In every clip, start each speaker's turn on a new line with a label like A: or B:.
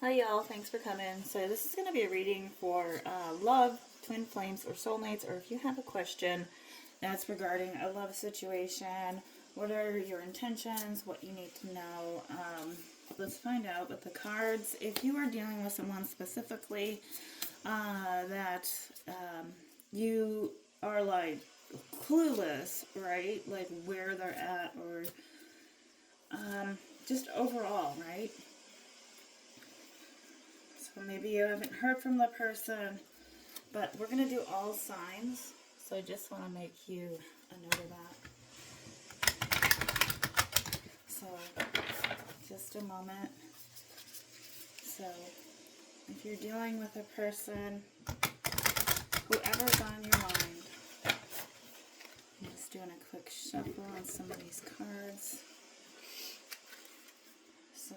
A: Hi y'all, thanks for coming. So this is going to be a reading for love, twin flames, or soulmates, or if you have a question that's regarding a love situation, what are your intentions, what you need to know. Let's find out with the cards. If you are dealing with someone specifically that you are like clueless, right? Like where they're at, or just overall, right? So maybe you haven't heard from the person, but we're going to do all signs. So I just want to make you a note of that. So just a moment. So if you're dealing with a person, whoever's on your mind, I'm just doing a quick shuffle on some of these cards. So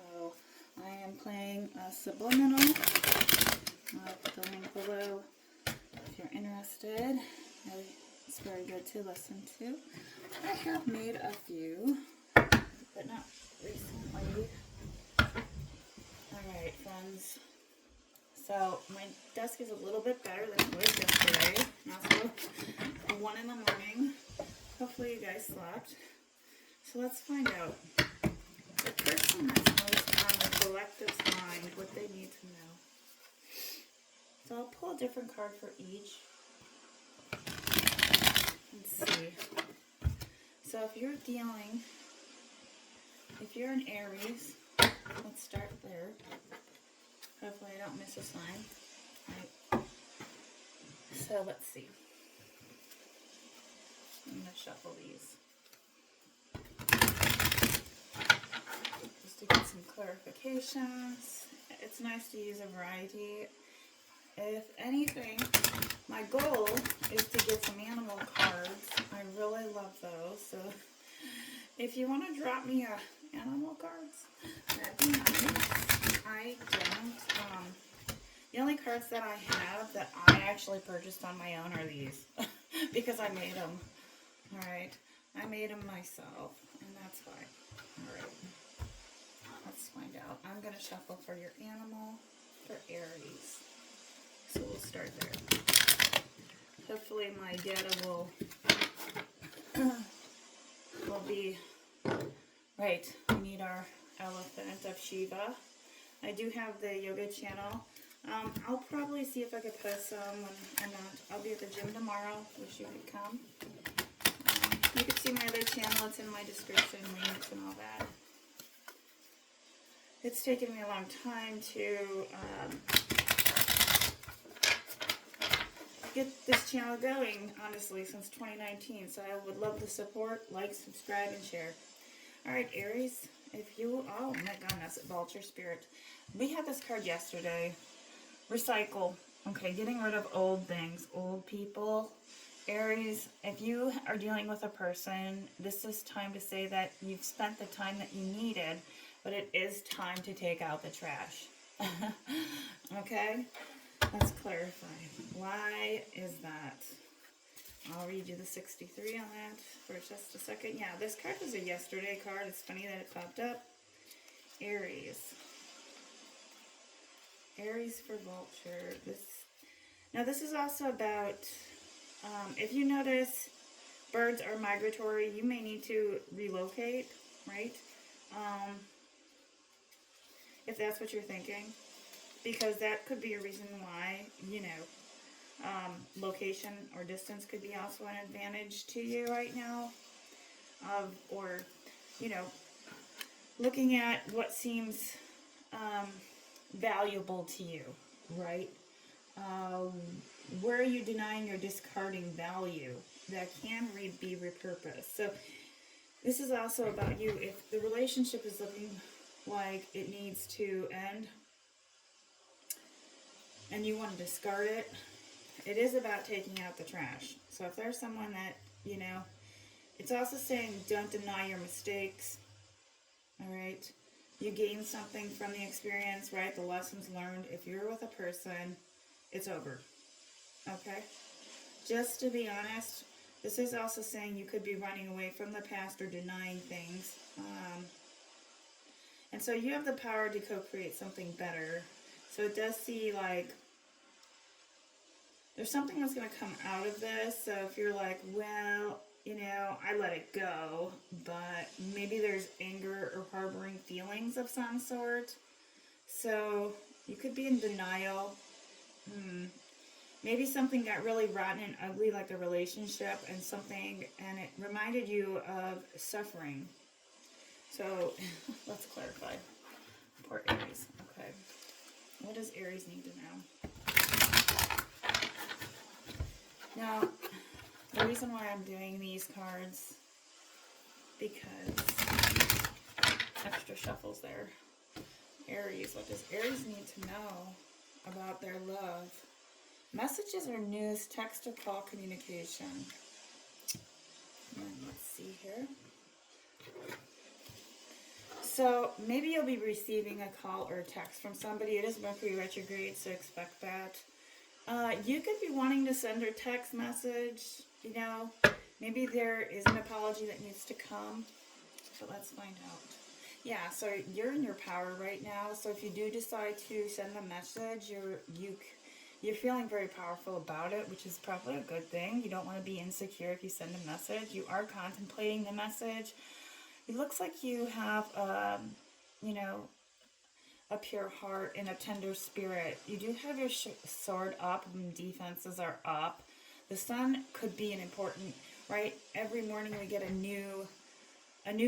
A: I am playing a subliminal. I'll put the link below if you're interested. It's very good to listen to. I have made a few, but not recently. Alright, friends. So my desk is a little bit better than it was yesterday. Also, 1 in the morning. Hopefully you guys slept. So let's find out. The person that's most on the collective's mind, what they need to know. So I'll pull a different card for each. Let's see. So if you're an Aries, let's start there. Hopefully I don't miss a sign. All right. So let's see. I'm going to shuffle these. To get some clarifications. It's nice to use a variety. If anything, my goal is to get some animal cards. I really love those. So if you want to drop me animal cards, that'd be nice. I don't. The only cards that I have that I actually purchased on my own are these because I made them. All right, I made them myself, and that's why. All right. Let's find out. I'm going to shuffle for your animal, for Aries. So we'll start there. Hopefully my data will be right. We need our elephant of Shiva. I do have the yoga channel. I'll probably see if I could post some when I'm not. I'll be at the gym tomorrow. Wish you could come. You can see my other channel. It's in my description, links and all that. It's taken me a long time to get this channel going, honestly, since 2019. So I would love the support, like, subscribe, and share. Alright, Aries, if you, oh my goodness, Vulture Spirit. We had this card yesterday. Recycle. Okay, getting rid of old things, old people. Aries, if you are dealing with a person, this is time to say that you've spent the time that you needed, but it is time to take out the trash. Okay? Let's clarify. Why is that? I'll read you the 63 on that for just a second. Yeah, this card was a yesterday card. It's funny that it popped up. Aries. Aries for Vulture. This is also about, if you notice birds are migratory, you may need to relocate, right? If that's what you're thinking, because that could be a reason why, location or distance could be also an advantage to you right now, or looking at what seems valuable to you, right? Where are you denying or discarding value that can be repurposed? So this is also about you. If the relationship is looking like it needs to end and you want to discard it, it is about taking out the trash. So if there's someone that, it's also saying don't deny your mistakes. All right, you gain something from the experience, right? The lessons learned. If you're with a person, it's over. Okay, just to be honest, this is also saying you could be running away from the past or denying things. And so you have the power to co-create something better. So it does see like there's something that's going to come out of this. So if you're like, well, you know, I let it go, but maybe there's anger or harboring feelings of some sort. So you could be in denial. Maybe something got really rotten and ugly, like a relationship, and it reminded you of suffering. So let's clarify. Poor Aries. Okay. What does Aries need to know? Now, the reason why I'm doing these cards, because extra shuffles there. Aries, what does Aries need to know about their love? Messages or news, text or call communication. And let's see here. So maybe you'll be receiving a call or a text from somebody. It is Mercury retrograde, so expect that. You could be wanting to send a text message, you know. Maybe there is an apology that needs to come. But let's find out. Yeah, so you're in your power right now. So if you do decide to send a message, you're feeling very powerful about it, which is probably a good thing. You don't want to be insecure if you send a message. You are contemplating the message. It looks like you have, you know, a pure heart and a tender spirit. You do have your sword up and defenses are up. The sun could be an important, right? Every morning we get a new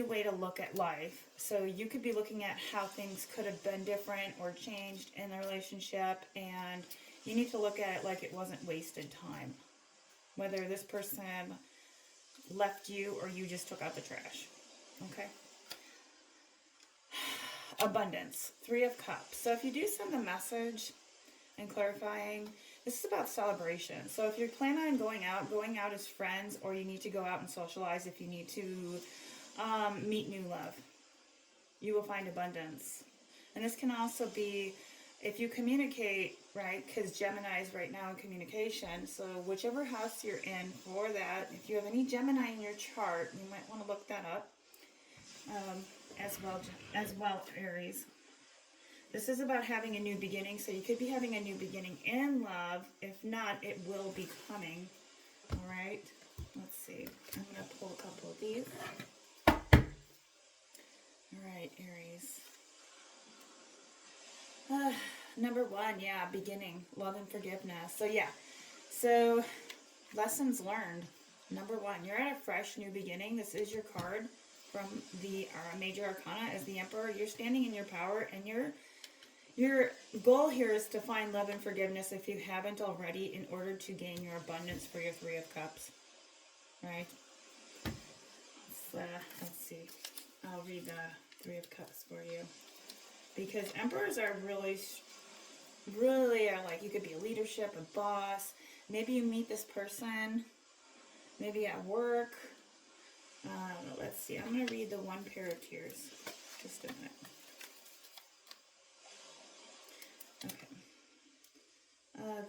A: way to look at life. So you could be looking at how things could have been different or changed in the relationship, and you need to look at it like it wasn't wasted time. Whether this person left you or you just took out the trash. Okay? Abundance. 3 of Cups. So if you do send a message and clarifying, this is about celebration. So if you're planning on going out as friends, or you need to go out and socialize, if you need to meet new love, you will find abundance. And this can also be if you communicate, right? Because Gemini is right now in communication. So whichever house you're in for that, if you have any Gemini in your chart, you might want to look that up. As well, Aries. This is about having a new beginning, so you could be having a new beginning in love. If not, it will be coming. All right. Let's see. I'm going to pull a couple of these. All right, Aries. Number 1, yeah, beginning, love and forgiveness. So yeah, so lessons learned. Number 1, you're at a fresh new beginning. This is your card from the Major Arcana as the Emperor. You're standing in your power, and your goal here is to find love and forgiveness if you haven't already, in order to gain your abundance for your 3 of Cups. Right? Let's see. I'll read the 3 of Cups for you. Because Emperors are really are like, you could be a leadership, a boss. Maybe you meet this person, maybe at work. Let's see. I'm going to read the 1 pair of tears. Just a minute. Okay.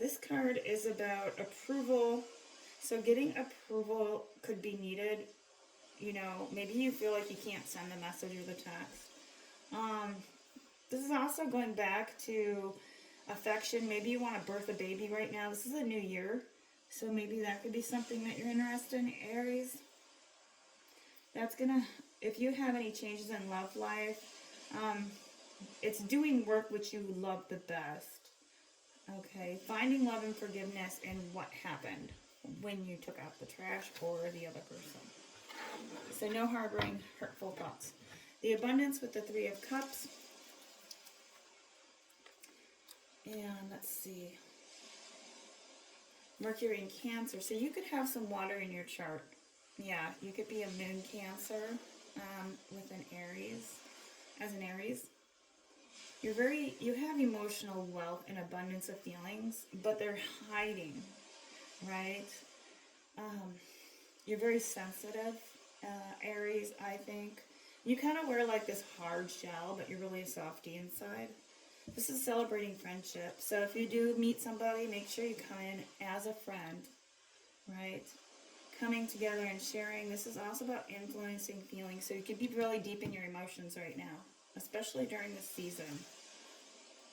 A: This card is about approval. So getting approval could be needed. You know, maybe you feel like you can't send the message or the text. This is also going back to affection. Maybe you want to birth a baby right now. This is a new year. So maybe that could be something that you're interested in, Aries. That's going to, if you have any changes in love life, it's doing work which you love the best. Okay, finding love and forgiveness in what happened when you took out the trash or the other person. So no harboring hurtful thoughts. The abundance with the 3 of Cups. And let's see. Mercury in Cancer. So you could have some water in your chart. Yeah, you could be a moon Cancer with an Aries. As an Aries. You have emotional wealth and abundance of feelings, but they're hiding, right? You're very sensitive, Aries, I think. You kind of wear like this hard shell, but you're really a softie inside. This is celebrating friendship. So if you do meet somebody, make sure you come in as a friend, right? Coming together and sharing. This is also about influencing feelings. So you could be really deep in your emotions right now, especially during this season,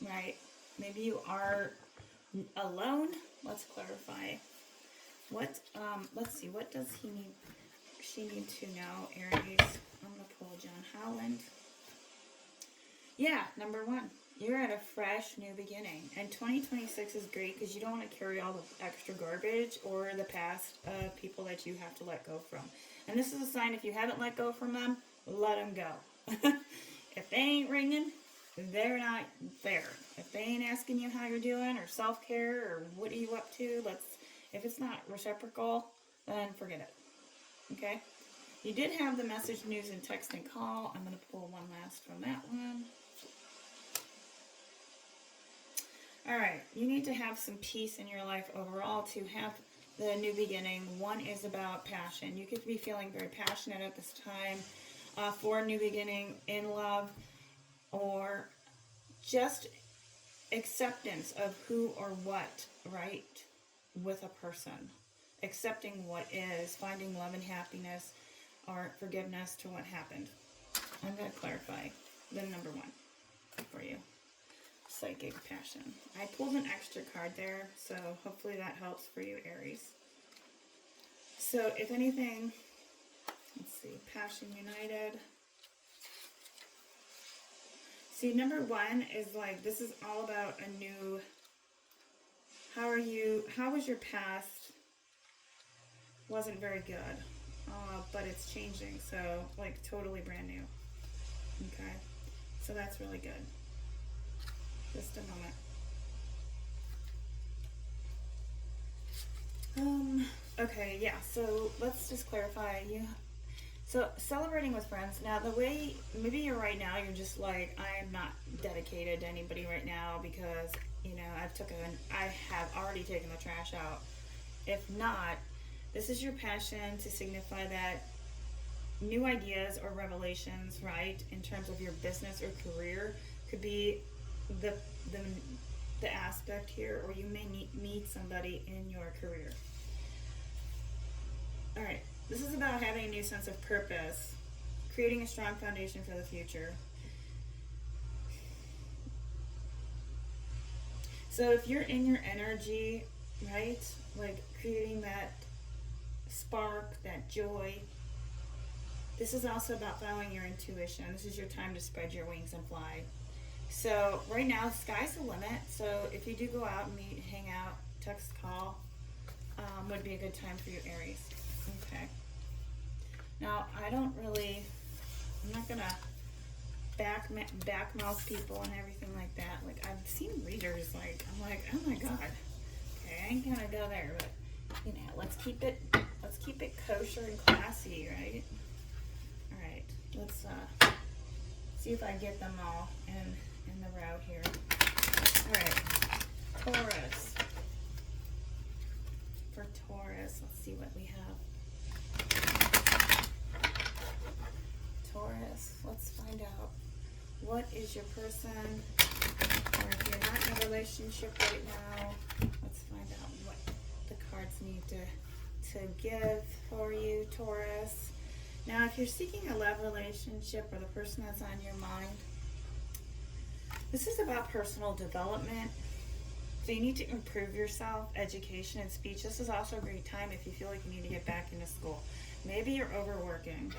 A: right? Maybe you are alone. Let's clarify. What, let's see, what does she need to know, Aries? I'm going to pull John Howland. Yeah, number 1. You're at a fresh new beginning. And 2026 is great because you don't want to carry all the extra garbage or the past people that you have to let go from. And this is a sign, if you haven't let go from them, let them go. If they ain't ringing, they're not there. If they ain't asking you how you're doing or self-care or what are you up to, if it's not reciprocal, then forget it. Okay? You did have the message, news, and text and call. I'm going to pull one last from that one. Alright, you need to have some peace in your life overall to have the new beginning. 1 is about passion. You could be feeling very passionate at this time for a new beginning in love, or just acceptance of who or what, right, with a person. Accepting what is, finding love and happiness or forgiveness to what happened. I'm going to clarify the number 1 for you. Psychic passion. I pulled an extra card there, so hopefully that helps for you, Aries. So if anything, let's see, passion united. See, number 1 is like, this is all about a new, how was your past? Wasn't very good, but it's changing, so like totally brand new. Okay, so that's really good. Just a moment. Okay, yeah, so let's just clarify. So celebrating with friends. Now the way, maybe you're right now, you're just like, I am not dedicated to anybody right now because, you know, I have already taken the trash out. If not, this is your passion to signify that new ideas or revelations, right, in terms of your business or career could be the aspect here, or you may meet somebody in your career. All right, this is about having a new sense of purpose, creating a strong foundation for the future. So if you're in your energy, right, like creating that spark, that joy, this is also about following your intuition. This is your time to spread your wings and fly. So right now, sky's the limit. So if you do go out and meet, hang out, text, call, would be a good time for you, Aries. Okay. Now, I'm not going to backmouth people and everything like that. Like, I've seen readers, I'm like, oh my God. Okay, I ain't going to go there, but, you know, let's keep it kosher and classy, right? All right, let's see if I get them all in the row here. All right, Taurus. For Taurus, let's see what we have. Taurus, let's find out. What is your person, or if you're not in a relationship right now, let's find out what the cards need to give for you, Taurus. Now, if you're seeking a love relationship or the person that's on your mind, this is about personal development. So you need to improve yourself, education, and speech. This is also a great time if you feel like you need to get back into school. Maybe you're overworking.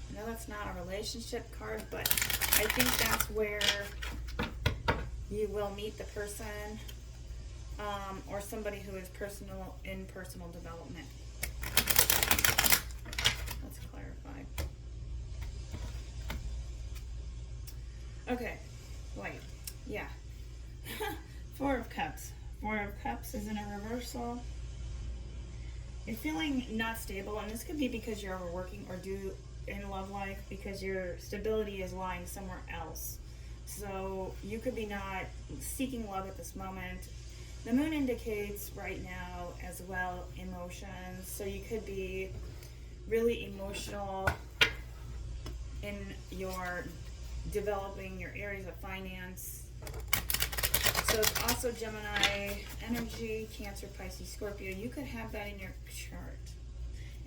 A: I know that's not a relationship card, but I think that's where you will meet the person or somebody who is in personal development. Let's clarify. Okay, wait, yeah. 4 of Cups. 4 of Cups is in a reversal. You're feeling not stable, and this could be because you're overworking or do in love life because your stability is lying somewhere else. So you could be not seeking love at this moment. The moon indicates right now as well emotions. So you could be really emotional in your developing your areas of finance. So it's also Gemini energy, Cancer, Pisces, Scorpio. You could have that in your chart.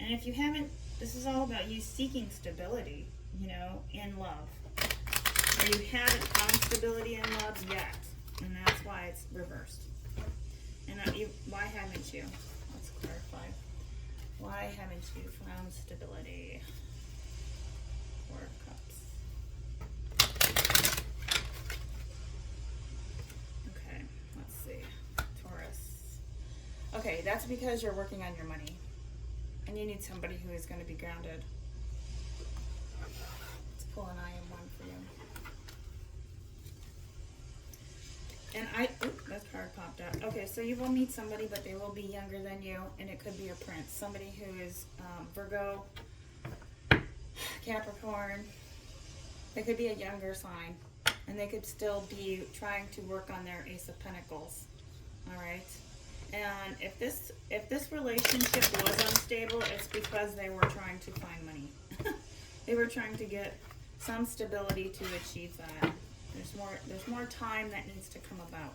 A: And if you haven't, this is all about you seeking stability, you know, in love. You haven't found stability in love yet, and that's why it's reversed. And why haven't you? Let's clarify. Why haven't you found stability? Four of Cups. Okay, let's see. Taurus. Okay, that's because you're working on your money. And you need somebody who is going to be grounded. Let's pull an I am one for you. And that card popped up. Okay, so you will meet somebody, but they will be younger than you, and it could be a prince. Somebody who is Virgo, Capricorn. They could be a younger sign, and they could still be trying to work on their Ace of Pentacles. All right. And if this relationship was unstable, it's because they were trying to find money. They were trying to get some stability to achieve that. There's more time that needs to come about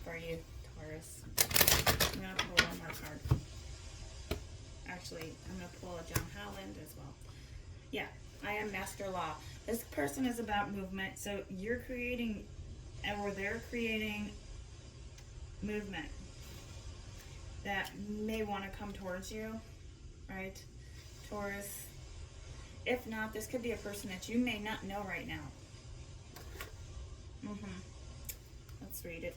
A: for you, Taurus. I'm gonna pull one more card. Actually, I'm gonna pull a John Howland as well. Yeah, I am Master Law. This person is about movement, so you're creating, or they're creating movement that may want to come towards you, right, Taurus? If not, this could be a person that you may not know right now. Let's read it.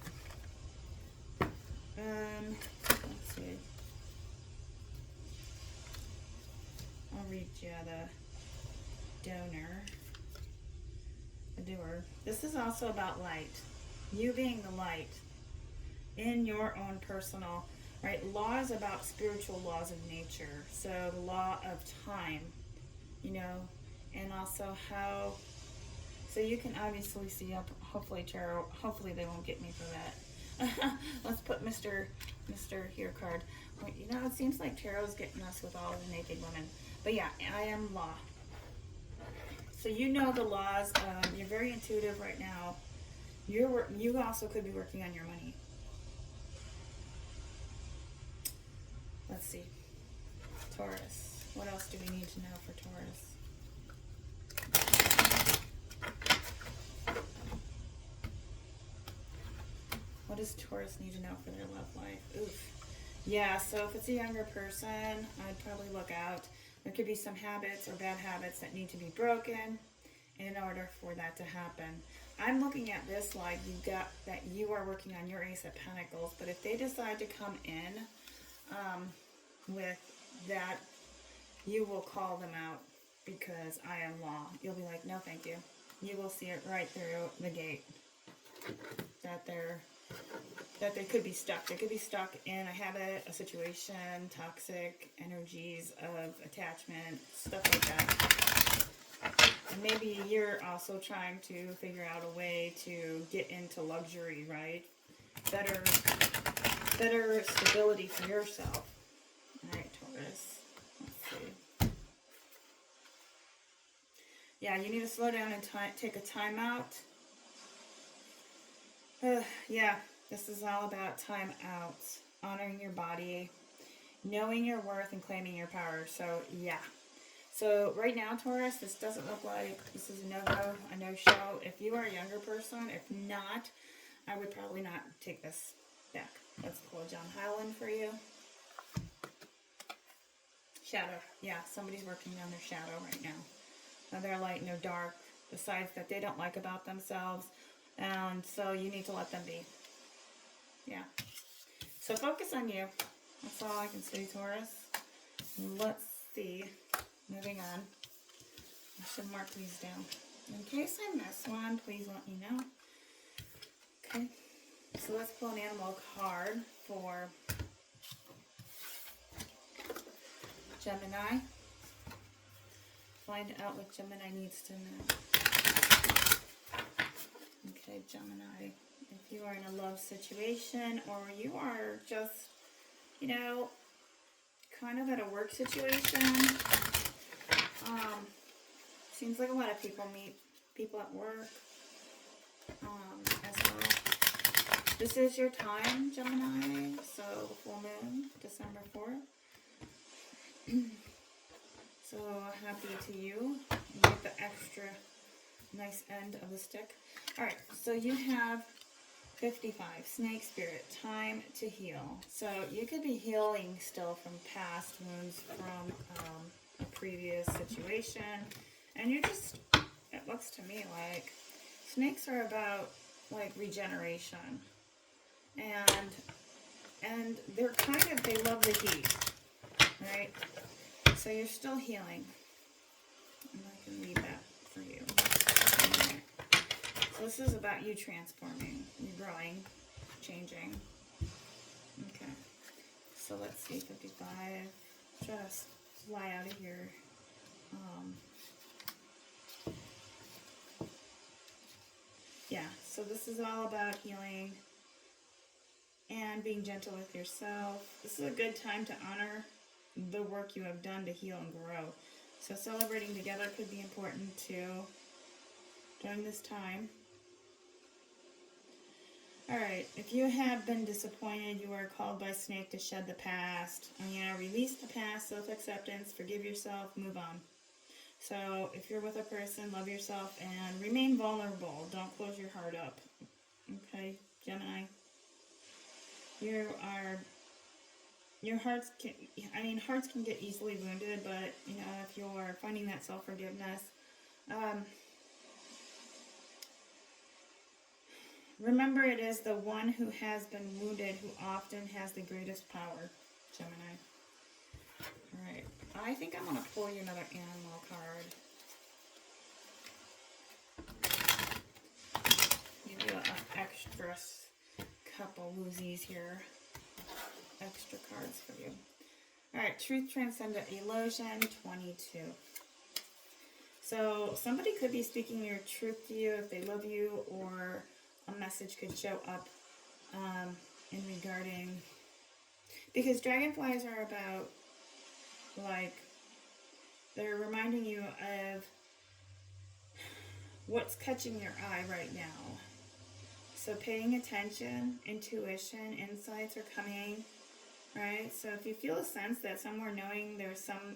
A: Let's see. I'll read you the donor, the doer. This is also about light. You being the light in your own personal, right? Law is about spiritual laws of nature. So the law of time, you know, and also how, so you can obviously see up, hopefully tarot, hopefully they won't get me for that. Let's put Mr. here card. Well, you know, it seems like tarot's getting us with all the naked women. But yeah, I am Law. So you know the laws. You're very intuitive right now. You also could be working on your money. Let's see. Taurus. What else do we need to know for Taurus? What does Taurus need to know for their love life? Oof. Yeah, so if it's a younger person, I'd probably look out. There could be some habits or bad habits that need to be broken in order for that to happen. I'm looking at this like you are working on your Ace of Pentacles, but if they decide to come in with that, you will call them out because I am Law. You'll be like, no thank you. You will see it right through the gate that they could be stuck. They could be stuck in a habit, a situation, toxic energies of attachment, stuff like that. And maybe you're also trying to figure out a way to get into luxury, right? Better stability for yourself. All right, Taurus. Let's see. Yeah, you need to slow down and take a time out. Yeah, this is all about time out, honoring your body, knowing your worth, and claiming your power. So, yeah. So, right now, Taurus, this doesn't look like this is a no-go, a no-show. If you are a younger person, if not, I would probably not take this back. Let's pull John Highland for you. Shadow. Yeah, somebody's working on their shadow right now. Their light and their dark, the sides that they don't like about themselves. And so you need to let them be. Yeah. So focus on you. That's all I can say, Taurus. Let's see. Moving on. I should mark these down. In case I miss one, please let me know. Okay. So let's pull an animal card for Gemini. Find out what Gemini needs to know. Okay, Gemini, if you are in a love situation or you are just, you know, kind of at a work situation, seems like a lot of people meet people at work as well. This is your time, Gemini, so the full moon, December 4th. So happy to you. You get the extra nice end of the stick. All right, so you have 55, Snake Spirit, time to heal. So you could be healing still from past wounds, from a previous situation. And you're just, it looks to me like snakes are about like regeneration. And they're kind of, they love the heat, right? So you're still healing. And I can leave that for you. So this is about you transforming, you growing, changing. Okay. So let's see, 55. Try to fly out of here. Yeah, so this is all about healing and being gentle with yourself. This is a good time to honor the work you have done to heal and grow. So celebrating together could be important too during this time. Alright, if you have been disappointed, you are called by Snake to shed the past. And you know, release the past, self-acceptance, forgive yourself, move on. So if you're with a person, love yourself and remain vulnerable. Don't close your heart up. Okay, Gemini? Your hearts can, hearts can get easily wounded, but, you know, if you're finding that self-forgiveness, remember it is the one who has been wounded who often has the greatest power, Gemini. Alright, I think I'm going to pull you another animal card. Give you an extra couple woozies here. Extra cards for you. Alright, Truth Transcendent Illusion 22. So somebody could be speaking your truth to you if they love you, or a message could show up in regarding, because dragonflies are about, like, they're reminding you of what's catching your eye right now. So paying attention, intuition, insights are coming, right? So if you feel a sense that somewhere knowing there's some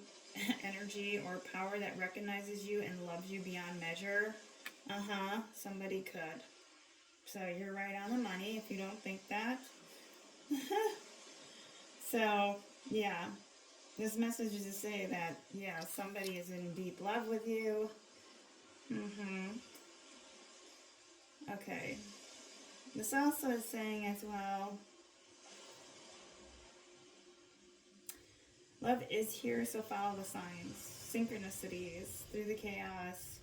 A: energy or power that recognizes you and loves you beyond measure, somebody could. So you're right on the money if you don't think that. So, yeah. This message is to say that, yeah, somebody is in deep love with you. Okay. This also is saying as well, love is here, so follow the signs. Synchronicities through the chaos.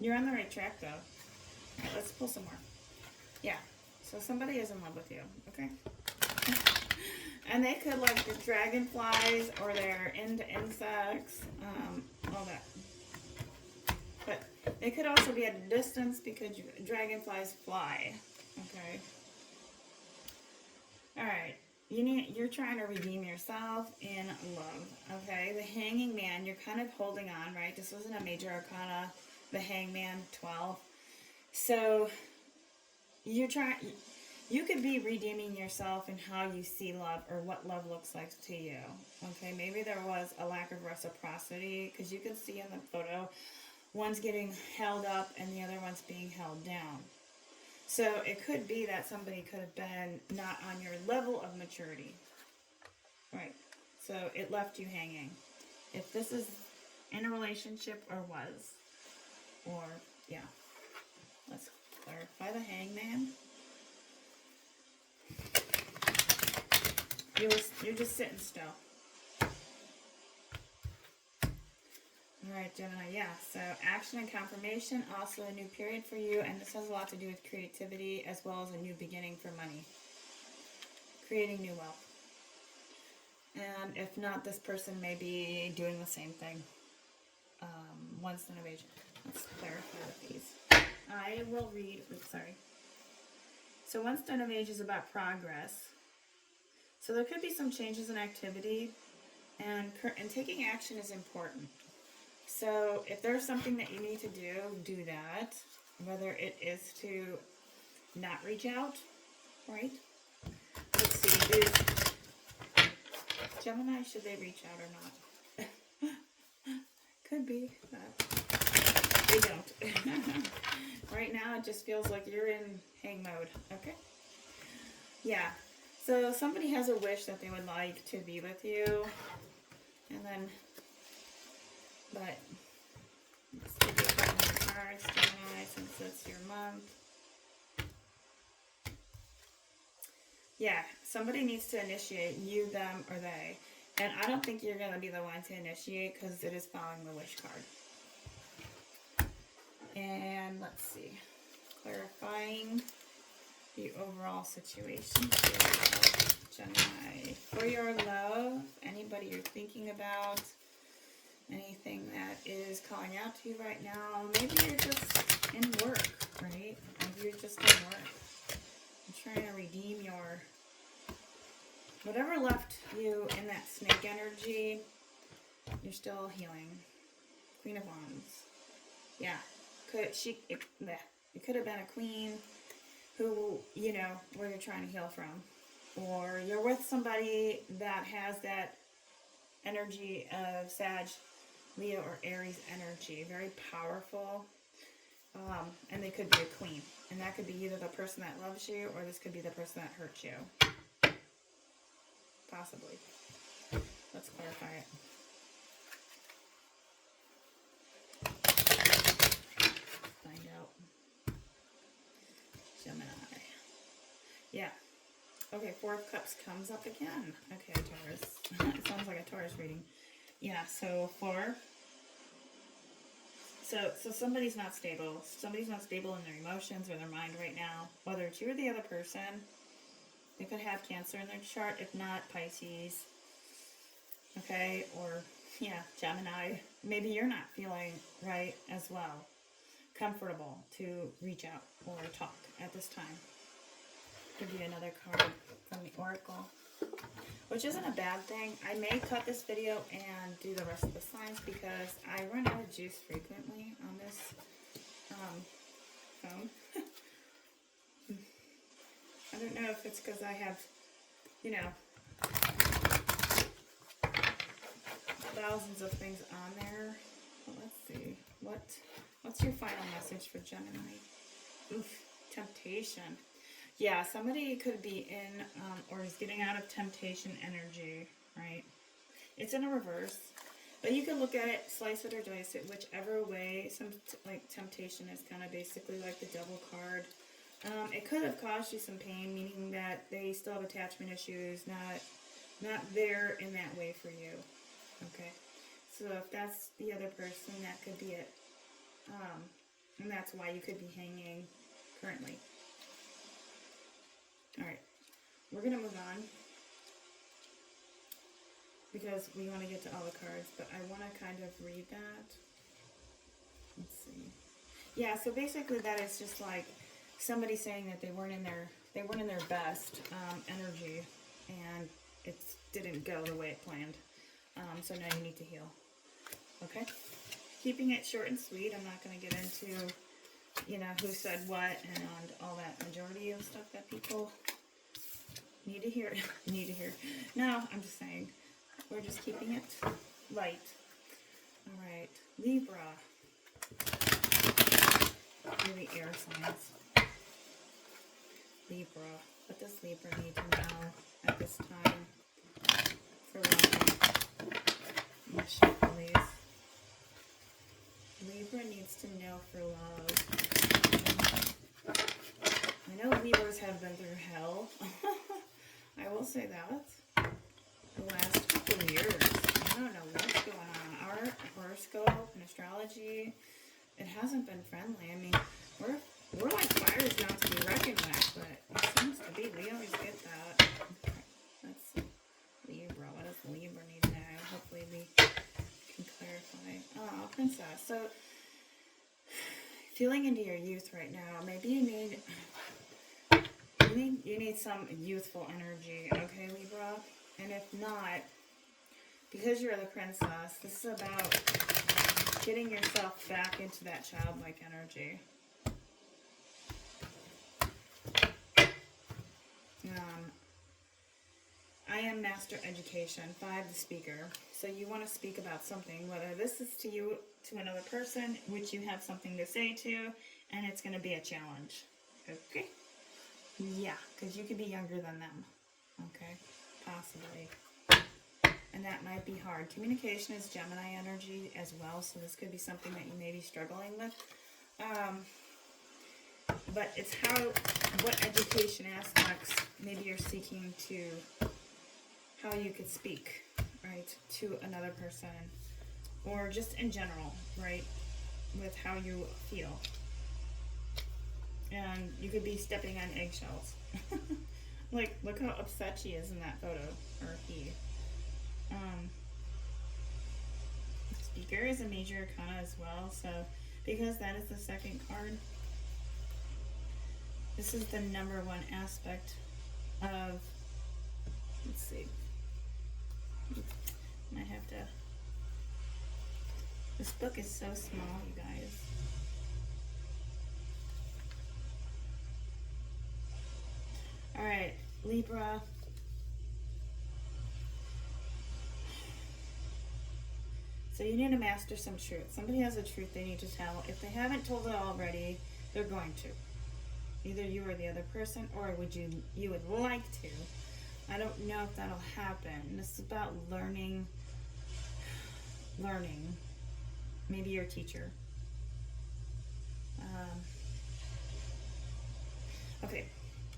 A: You're on the right track, though. Alright, let's pull some more. Yeah, so somebody is in love with you, okay? And they could like the dragonflies, or they're into insects, all that. But they could also be at a distance because dragonflies fly, okay? Alright, you're trying to redeem yourself in love, okay? The Hanging Man, you're kind of holding on, right? This wasn't a major arcana, the Hangman, 12. So you could be redeeming yourself in how you see love, or what love looks like to you. Okay, maybe there was a lack of reciprocity, because you can see in the photo, one's getting held up and the other one's being held down. So it could be that somebody could have been not on your level of maturity. Right, so it left you hanging. If this is in a relationship or was, or, yeah. Let's clarify the Hangman. You're just sitting still. Alright, Gemini, yeah. So action and confirmation, also a new period for you, and this has a lot to do with creativity as well as a new beginning for money. Creating new wealth. And if not, this person may be doing the same thing. One stone of age. Let's clarify these. I will read, So one stone of age is about progress. So there could be some changes in activity, and taking action is important. So if there's something that you need to do, do that. Whether it is to not reach out, right? Let's see, Gemini, should they reach out or not? Could be, but they don't. now it just feels like you're in hang mode. Okay? Yeah. So somebody has a wish that they would like to be with you. And then, but, let's give you a couple more cards, Gemini, since it's your month. Yeah, somebody needs to initiate, you, them, or they. And I don't think you're going to be the one to initiate because it is following the wish card. And let's see. Clarifying the overall situation for Gemini. For your love, anybody you're thinking about, anything that is calling out to you right now. Maybe you're just in work, right? Maybe you're just in work. I'm trying to redeem your... whatever left you in that snake energy, you're still healing. Queen of Wands. Yeah. It could have been a queen who, you know, where you're trying to heal from. Or you're with somebody that has that energy of Sag, Leo, or Aries energy. Very powerful. And they could be a queen. And that could be either the person that loves you or this could be the person that hurts you. Possibly. Let's clarify it. Find out. Gemini. Yeah. Okay, Four of Cups comes up again. Okay, Taurus. It sounds like a Taurus reading. Yeah, so four. So somebody's not stable. Somebody's not stable in their emotions or their mind right now. Whether it's you or the other person. They could have Cancer in their chart. If not, Pisces. Okay, or, yeah, Gemini. Maybe you're not feeling right as well. Comfortable to reach out or talk at this time. Give you another card from the Oracle. Which isn't a bad thing. I may cut this video and do the rest of the signs because I run out of juice frequently on this phone. I don't know if it's because I have, you know, thousands of things on there. But let's see. What's your final message for Gemini? Oof, temptation. Yeah, somebody could be in or is getting out of temptation energy, right? It's in a reverse. But you can look at it, slice it or dice it, whichever way. Like temptation is kind of basically like the devil card. It could have caused you some pain, meaning that they still have attachment issues, not there in that way for you. Okay, so if that's the other person, that could be it. And that's why you could be hanging currently. Alright, we're going to move on because we want to get to all the cards, but I want to kind of read that. Let's see. Yeah, so basically that is just like somebody saying that they weren't in their best energy, and it didn't go the way it planned. So now you need to heal. Okay? Keeping it short and sweet. I'm not going to get into, you know, who said what and all that majority of stuff that people need to hear. No, I'm just saying. We're just keeping it light. All right. Libra. Really air signs. Libra. What does Libra need to know at this time for love? Yes, please. Libra needs to know for love. I know Libras have been through hell. I will say that. The last couple of years. I don't know what's going on. Our horoscope and astrology, it hasn't been friendly. I mean, we're like fires not to be reckoned with, but it seems to be. We always get that. Let's see. Libra. What does Libra need to know? Hopefully we can clarify. Oh, Princess. So, feeling into your youth right now. Maybe you need some youthful energy, okay, Libra? And if not, because you're the princess, this is about getting yourself back into that childlike energy. I am Master Education, 5 the speaker. So you want to speak about something, whether this is to you, to another person, which you have something to say to, and it's going to be a challenge. Okay? Yeah, because you could be younger than them. Okay? Possibly. And that might be hard. Communication is Gemini energy as well, so this could be something that you may be struggling with. But it's what education aspects maybe you're seeking to, how you could speak, right, to another person, or just in general, right, with how you feel. And you could be stepping on eggshells. Like, look how upset she is in that photo, or he. Speaker is a major arcana as well, so because that is the second card, this is the number one aspect of, let's see, might have to, this book is so small, you guys. Alright, Libra. So you need to master some truth. Somebody has a truth they need to tell. If they haven't told it already, they're going to. Either you or the other person, or you would like to. I don't know if that'll happen. This is about learning. Maybe your teacher. Okay,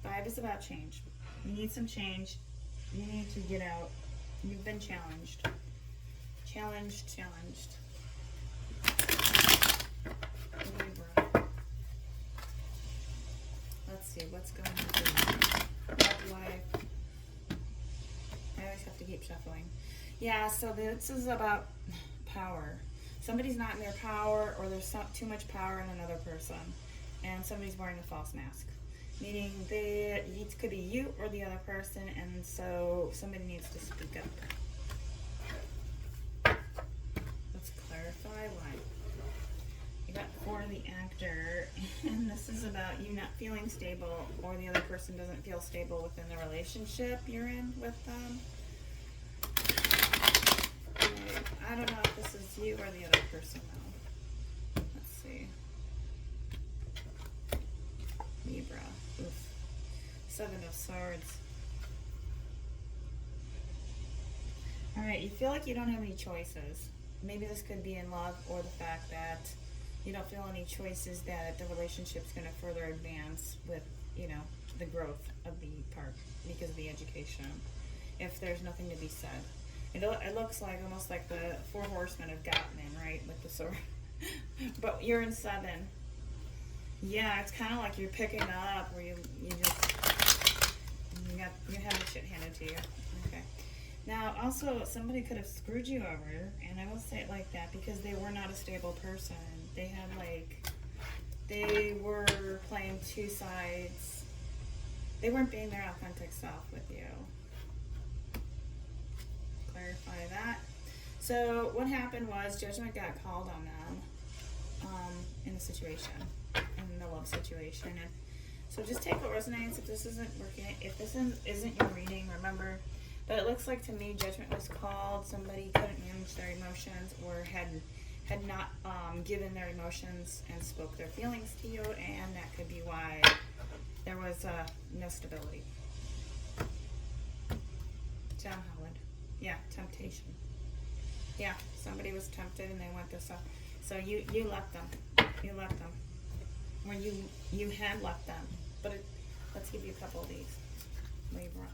A: 5 is about change. You need some change. You need to get out. You've been challenged. Challenged. Libra. Let's see, what's going on here? Love life. I always have to keep shuffling. Yeah, so this is about power. Somebody's not in their power, or there's too much power in another person. And somebody's wearing a false mask. Meaning it could be you or the other person, and so somebody needs to speak up. Let's clarify why. You got 4 the Actor, and this is about you not feeling stable, or the other person doesn't feel stable within the relationship you're in with them. Okay, I don't know if this is you or the other person though. Let's see. Libra. Oof. 7 of Swords. Alright, you feel like you don't have any choices. Maybe this could be in love, or the fact that you don't feel any choices, that the relationship's going to further advance with, the growth of the part because of the education. If there's nothing to be said. It looks like almost like the 4 horsemen have gotten in, right, with the sword. But you're in 7. Yeah, it's kind of like you're picking up, where you have the shit handed to you. Okay. Now, also, somebody could have screwed you over, and I will say it like that because they were not a stable person. They were playing 2 sides. They weren't being their authentic self with you. Clarify that. So what happened was judgment got called on them in the situation, in the love situation. And so just take what resonates. If this isn't working, if this isn't your reading, remember. But it looks like to me judgment was called. Somebody couldn't manage their emotions, or had not given their emotions and spoke their feelings to you, and that could be why there was no stability. John Holland. Yeah, temptation. Yeah, somebody was tempted and they went this up. So you left them. You left them. Or you had left them. But let's give you a couple of these. Libra.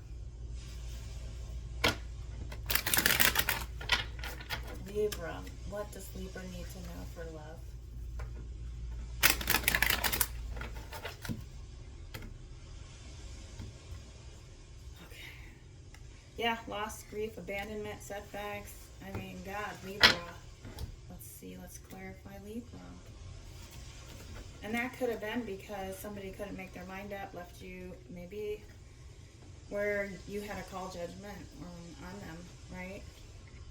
A: Libra. What does Libra need to know for love? Okay. Yeah, loss, grief, abandonment, setbacks. I mean, God, Libra. Let's see, let's clarify Libra. And that could have been because somebody couldn't make their mind up, left you maybe where you had to call judgment on them, right?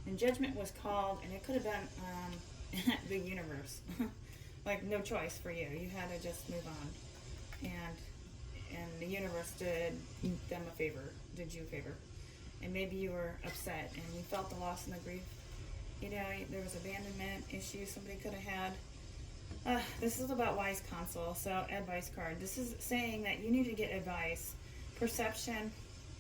A: And judgment was called, and it could have been the universe. Like, no choice for you. You had to just move on. And the universe did them a favor, did you a favor. and maybe you were upset and you felt the loss and the grief. You know, there was abandonment issues somebody could have had. This is about wise counsel, so advice card. This is saying that you need to get advice. Perception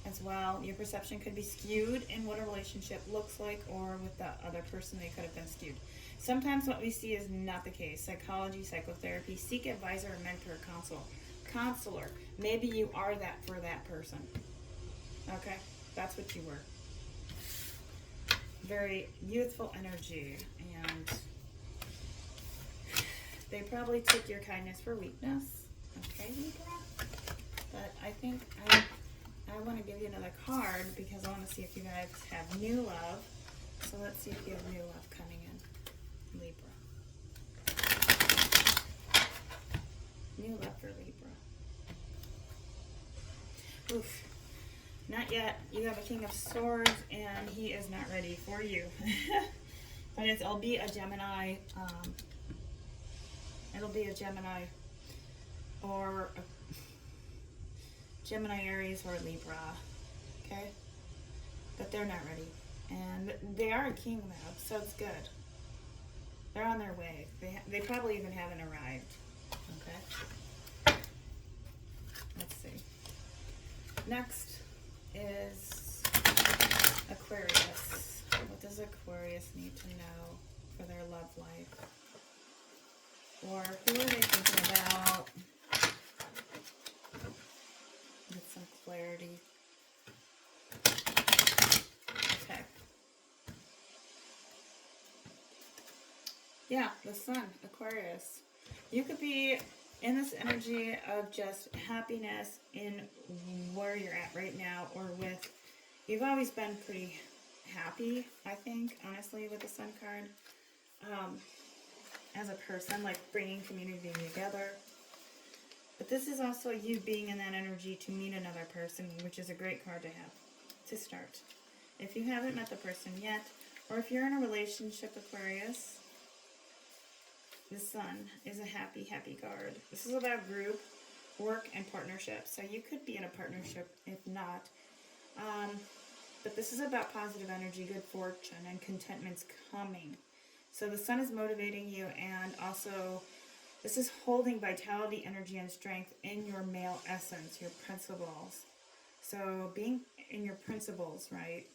A: as well. Your perception could be skewed in what a relationship looks like, or with the other person, they could have been skewed. Sometimes what we see is not the case. Psychology, psychotherapy, seek advisor, mentor, counselor. Maybe you are that for that person. Okay, that's what you were. Very youthful energy, and they probably took your kindness for weakness. Okay, Libra? But I think I want to give you another card because I want to see if you guys have new love. So let's see if you have new love coming in, Libra. New love for Libra. Oof. Not yet. You have a King of Swords, and he is not ready for you. But it'll be a Gemini. It'll be a Gemini or a Gemini, Aries, or Libra. Okay? But they're not ready. And they are a king now, so it's good. They're on their way. They probably even haven't arrived. Okay? Let's see. Next is Aquarius. What does Aquarius need to know for their love life? Or who are they thinking about? Get some clarity. Okay. Yeah, the sun, Aquarius. You could be in this energy of just happiness in where you're at right now, or with, you've always been pretty happy, I think, honestly, with the sun card. As a person, like bringing community together. But this is also you being in that energy to meet another person, which is a great card to have to start. If you haven't met the person yet, or if you're in a relationship, Aquarius, the sun is a happy, happy card. This is about group, work, and partnership. So you could be in a partnership if not. But this is about positive energy, good fortune, and contentment's coming. So the sun is motivating you, and also this is holding vitality, energy, and strength in your male essence, your principles. So being in your principles, right?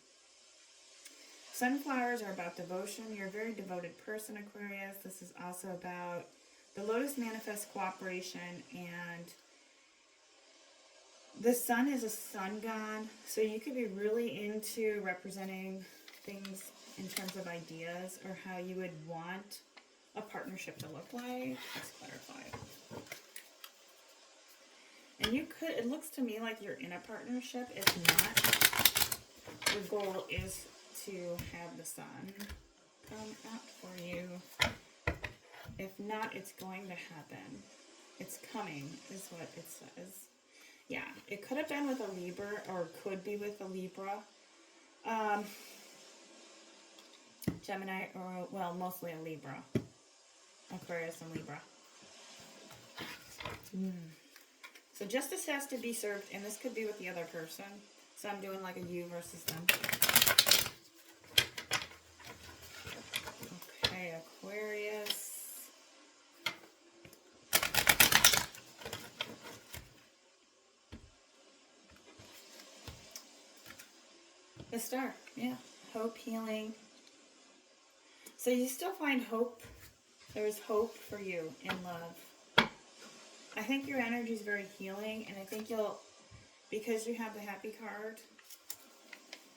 A: Sunflowers are about devotion. You're a very devoted person, Aquarius. This is also about the lotus manifests cooperation, and the sun is a sun god. So you could be really into representing things in terms of ideas, or how you would want a partnership to look like. Let's clarify. And you could, it looks to me like you're in a partnership. If not, your goal is to have the sun come out for you. If not, it's going to happen. It's coming, is what it says. Yeah, it could have been with a Libra, or could be with a Libra. Gemini, or, well, mostly a Libra. Aquarius and Libra. So justice has to be served, and this could be with the other person. So I'm doing like a you versus them. Okay, Aquarius. The star, yeah. Hope, healing. So you still find hope. There's hope for you in love. I think your energy is very healing, and I think you'll, because you have the happy card,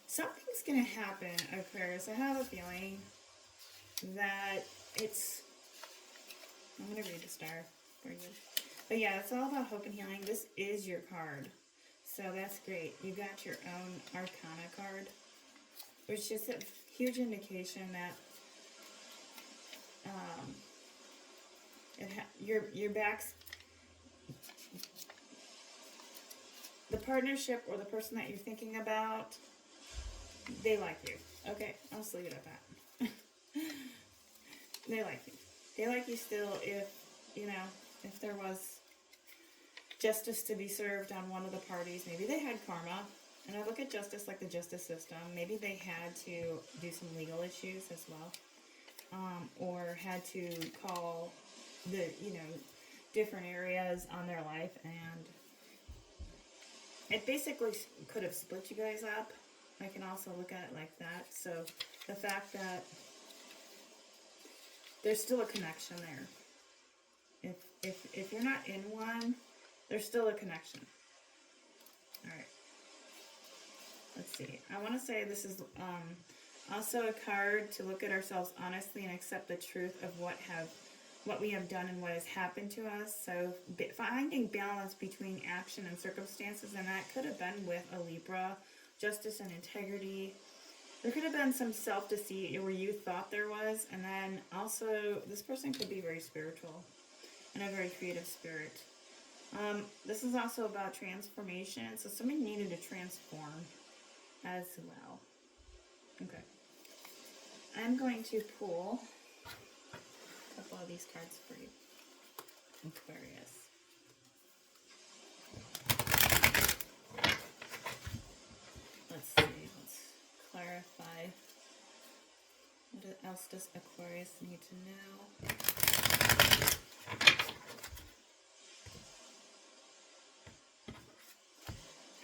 A: something's going to happen, Aquarius. I have a feeling that it's, I'm going to read the star for you. But yeah, it's all about hope and healing. This is your card. So that's great. You got your own Arcana card, which is a huge indication that your back's, the partnership or the person that you're thinking about, they like you. Okay, I'll just leave it at that. They like you. They like you still if, you know, if there was justice to be served on one of the parties. Maybe they had karma. And I look at justice like the justice system. Maybe they had to do some legal issues as well. Or had to call the, different areas on their life. And it basically could have split you guys up. I can also look at it like that. So the fact that there's still a connection there. If you're not in one, there's still a connection. All right. Let's see. I want to say this is also a card to look at ourselves honestly and accept the truth of what we have done and what has happened to us. So finding balance between action and circumstances, and that could have been with a Libra, justice and integrity. There could have been some self-deceit where you thought there was, and then also this person could be very spiritual and a very creative spirit. This is also about transformation, so somebody needed to transform as well. Okay. I'm going to pull a couple of these cards for you, Aquarius. Let's see. Let's clarify. What else does Aquarius need to know?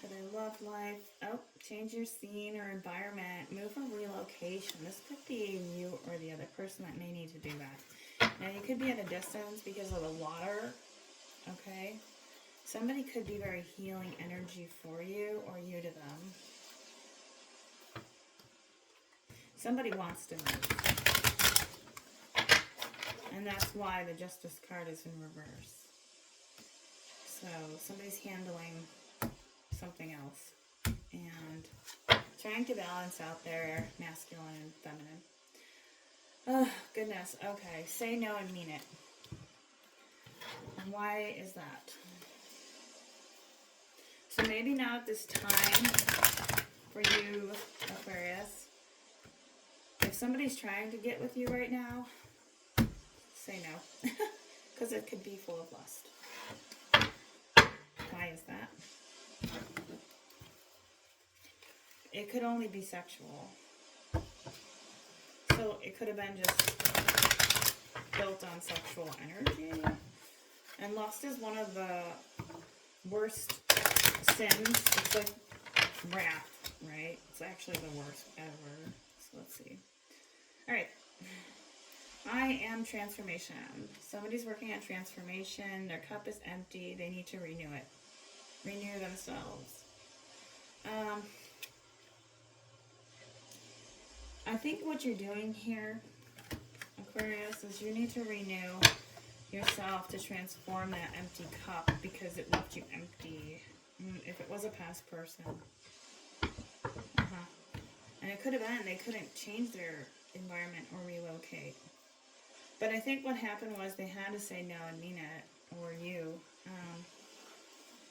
A: For their love life. Oh, change your scene or environment. Move or relocation. This could be you or the other person that may need to do that. Now, you could be at a distance because of the water. Okay? Somebody could be very healing energy for you or you to them. Somebody wants to move. And that's why the Justice card is in reverse. So somebody's handling something else. And trying to balance out their masculine and feminine. Oh, goodness. Okay. Say no and mean it. And why is that? So maybe now at this time for you, Aquarius, if somebody's trying to get with you right now, say no. Because it could be full of lust. Why is that? It could only be sexual. So it could have been just built on sexual energy. And lust is one of the worst sins. It's like wrath, right? It's actually the worst ever. So let's see. Alright. I am transformation. Somebody's working on transformation. Their cup is empty. They need to renew it. Renew themselves. I think what you're doing here, Aquarius, is you need to renew yourself to transform that empty cup because it left you empty. If it was a past person. And it could have been they couldn't change their environment or relocate. But I think what happened was they had to say no and mean it, or you,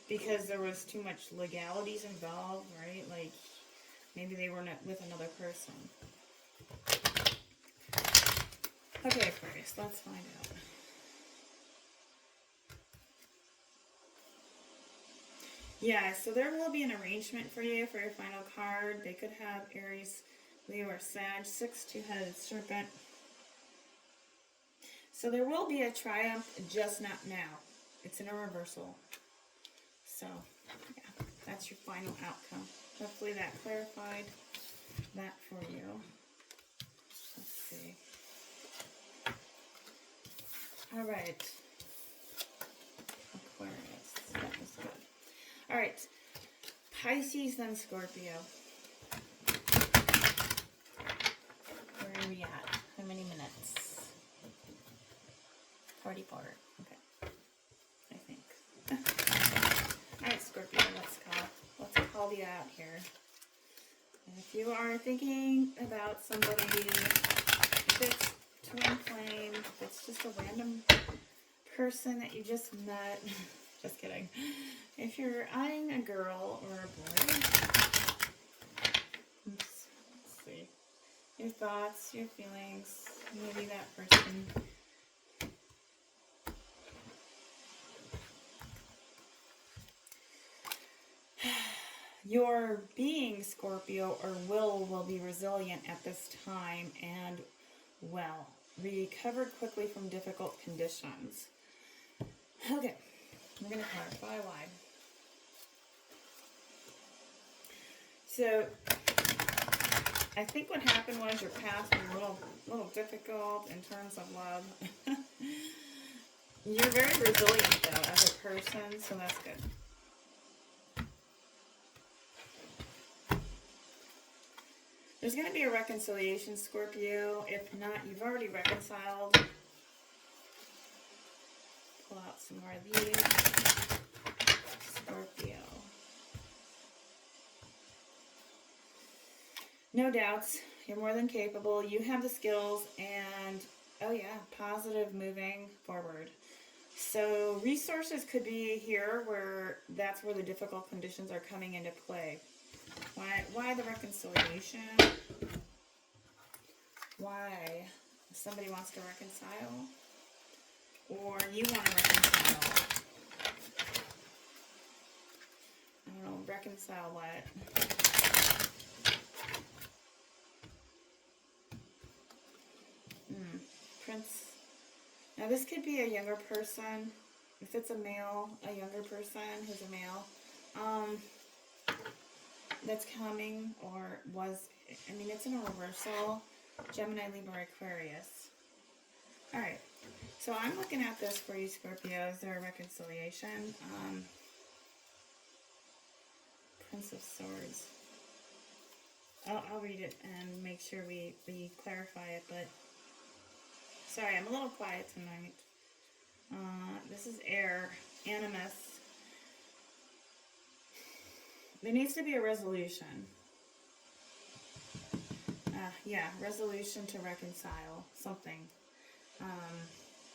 A: because there was too much legalities involved, right? Like, maybe they were not with another person. Okay, Aquarius, let's find out. Yeah, so there will be an arrangement for you for your final card. They could have Aries, Leo, or Sag, 6 two-headed serpent. So there will be a triumph, just not now. It's in a reversal. So, yeah, that's your final outcome. Hopefully that clarified that for you. Let's see. All right. Aquarius. That was good. All right. Pisces, then Scorpio. Where are we at? How many minutes? 44. Okay. I think. All right, Scorpio. Let's call you out here. And if you are thinking about somebody, if it's twin flame, if it's just a random person that you just met, just kidding. If you're eyeing a girl or a boy, let's see. Your thoughts, your feelings, maybe that person. Your being, Scorpio, or will be resilient at this time and, well, recover quickly from difficult conditions. Okay, we're going to clarify why. So, I think what happened was your past was a little difficult in terms of love. You're very resilient, though, as a person, so that's good. There's going to be a reconciliation, Scorpio. If not, you've already reconciled. Pull out some more of these. Scorpio. No doubts. You're more than capable. You have the skills and, oh yeah, positive moving forward. So resources could be here where that's where the difficult conditions are coming into play. Why the reconciliation? Why somebody wants to reconcile? Or you want to reconcile? I don't know, reconcile what? Prince. Now this could be a younger person. If it's a male, a younger person who's a male. That's coming or was, I mean, it's in a reversal. Gemini, Libra, Aquarius. Alright, so I'm looking at this for you, Scorpio. Is there a reconciliation? Prince of Swords. I'll read it and make sure we clarify it, but sorry, I'm a little quiet tonight. This is air, animus. There needs to be a resolution. Yeah, resolution to reconcile something.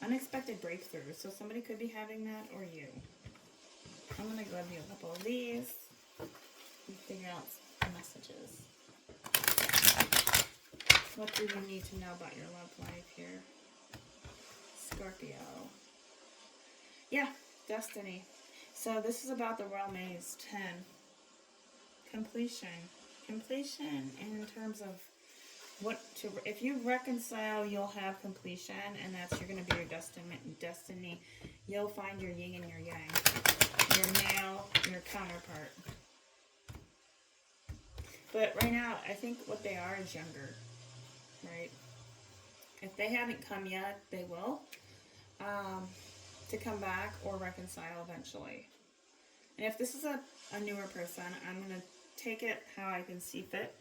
A: Unexpected breakthrough. So somebody could be having that, or you. I'm going to grab you a couple of these and figure out the messages. What do you need to know about your love life here? Scorpio. Yeah, destiny. So this is about the Royal Maze 10. Completion. Completion in terms of what to, if you reconcile, you'll have completion, and that's, you're going to be your destiny. You'll find your yin and your yang. Your male, your counterpart. But right now, I think what they are is younger. Right? If they haven't come yet, they will. To come back or reconcile eventually. And if this is a newer person, I'm going to take it how I can see fit.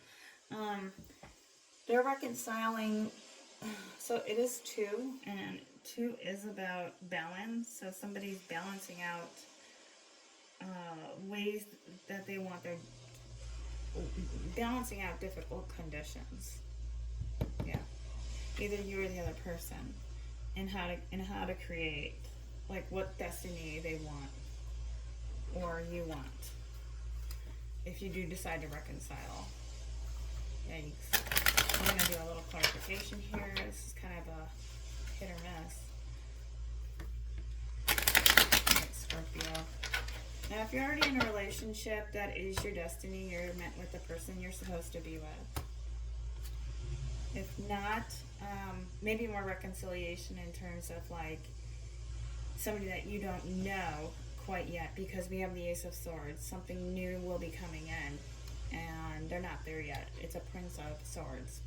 A: They're reconciling, so it is 2, and 2 is about balance. So somebody's balancing out ways that they want their, balancing out difficult conditions. Yeah, either you or the other person, and how to create, like, what destiny they want or you want. If you do decide to reconcile. Yikes. I'm going to do a little clarification here. This is kind of a hit or miss. Right, Scorpio. Now, if you're already in a relationship, that is your destiny. You're meant with the person you're supposed to be with. If not, maybe more reconciliation in terms of, like, somebody that you don't know quite yet, because we have the Ace of Swords. Something new will be coming in, and they're not there yet. It's a Prince of Swords.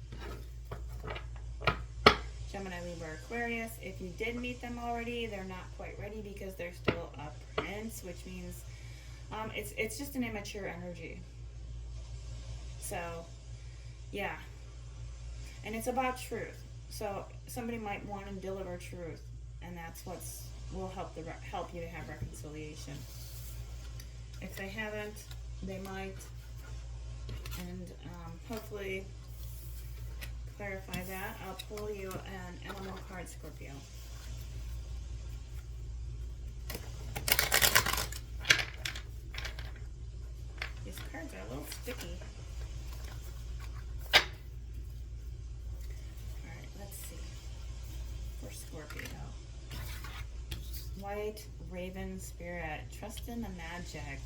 A: Gemini, Libra, Aquarius. If you did meet them already, they're not quite ready because they're still a Prince, which means it's just an immature energy. So, yeah. And it's about truth. So somebody might want to deliver truth, and that's what's will help you to have reconciliation. If they haven't, they might, and hopefully clarify that. I'll pull you an animal card, Scorpio. These cards are a little sticky. Alright, let's see. For Scorpio. White Raven Spirit. Trust in the magic.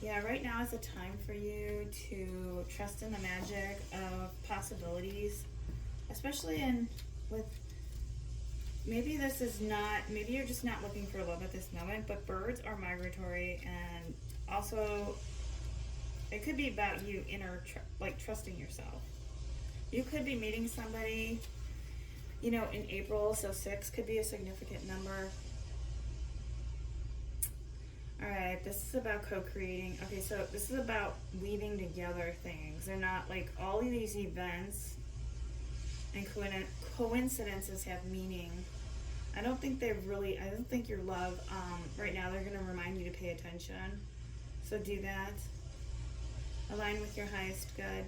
A: Yeah, right now is a time for you to trust in the magic of possibilities, especially with maybe this is not, maybe you're just not looking for love at this moment, but birds are migratory, and also it could be about you like trusting yourself. You could be meeting somebody, in April, so 6 could be a significant number. Alright, this is about co-creating. Okay, so this is about weaving together things. They're not like all of these events and coincidences have meaning. I don't think your love, right now they're going to remind you to pay attention. So do that. Align with your highest good.